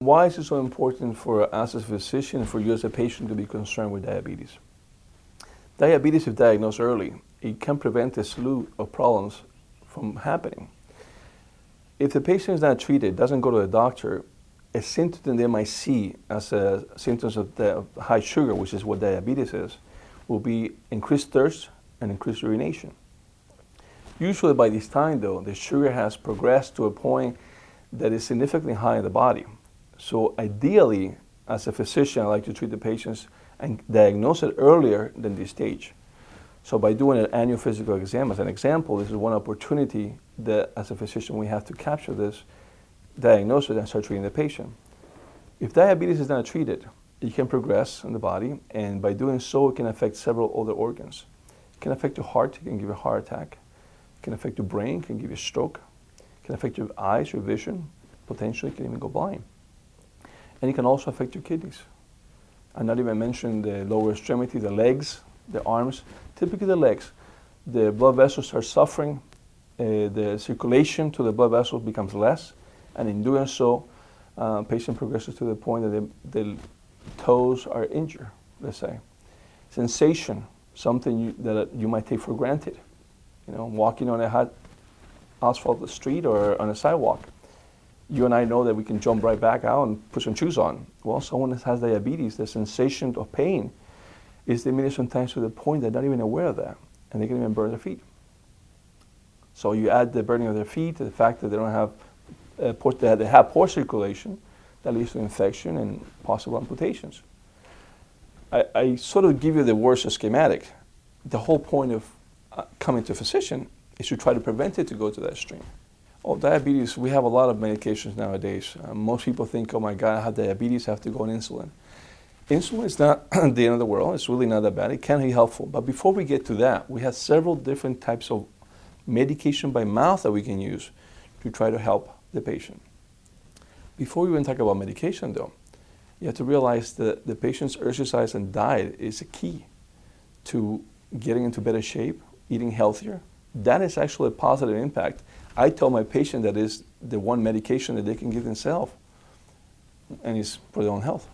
Why is it so important for us as a physician and for you as a patient to be concerned with diabetes? Diabetes, if diagnosed early, it can prevent a slew of problems from happening. If the patient is not treated, doesn't go to the doctor, a symptom that they might see as symptoms of high sugar, which is what diabetes is, will be increased thirst and increased urination. Usually by this time, though, the sugar has progressed to a point that is significantly high in the body. So ideally, as a physician, I like to treat the patients and diagnose it earlier than this stage. So by doing an annual physical exam, as an example, this is one opportunity that as a physician we have to capture this, diagnose it, and start treating the patient. If diabetes is not treated, it can progress in the body, and by doing so, it can affect several other organs. It can affect your heart, it can give you a heart attack. It can affect your brain, it can give you a stroke. It can affect your eyes, your vision, potentially it can even go blind. And it can also affect your kidneys. I'm not even mentioning the lower extremity, the legs, the arms, typically the legs. The blood vessels start suffering, the circulation to the blood vessels becomes less, and in doing so, patient progresses to the point that the toes are injured, let's say. Sensation, something that you might take for granted. Walking on a hot asphalt street or on a sidewalk. You and I know that we can jump right back out and put some shoes on. Well, someone that has diabetes, the sensation of pain is diminished sometimes to the point they're not even aware of that, and they can even burn their feet. So you add the burning of their feet to the fact that they don't have they have poor circulation, that leads to infection and possible amputations. I sort of give you the worst schematic. The whole point of coming to a physician is to try to prevent it to go to that extreme. Oh, diabetes, we have a lot of medications nowadays. Most people think, oh my God, I have diabetes, I have to go on insulin. Insulin is not the end of the world. It's really not that bad. It can be helpful. But before we get to that, we have several different types of medication by mouth that we can use to try to help the patient. Before we even talk about medication, though, you have to realize that the patient's exercise and diet is a key to getting into better shape, eating healthier. That is actually a positive impact. I tell my patient that is the one medication that they can give themselves, and it's for their own health.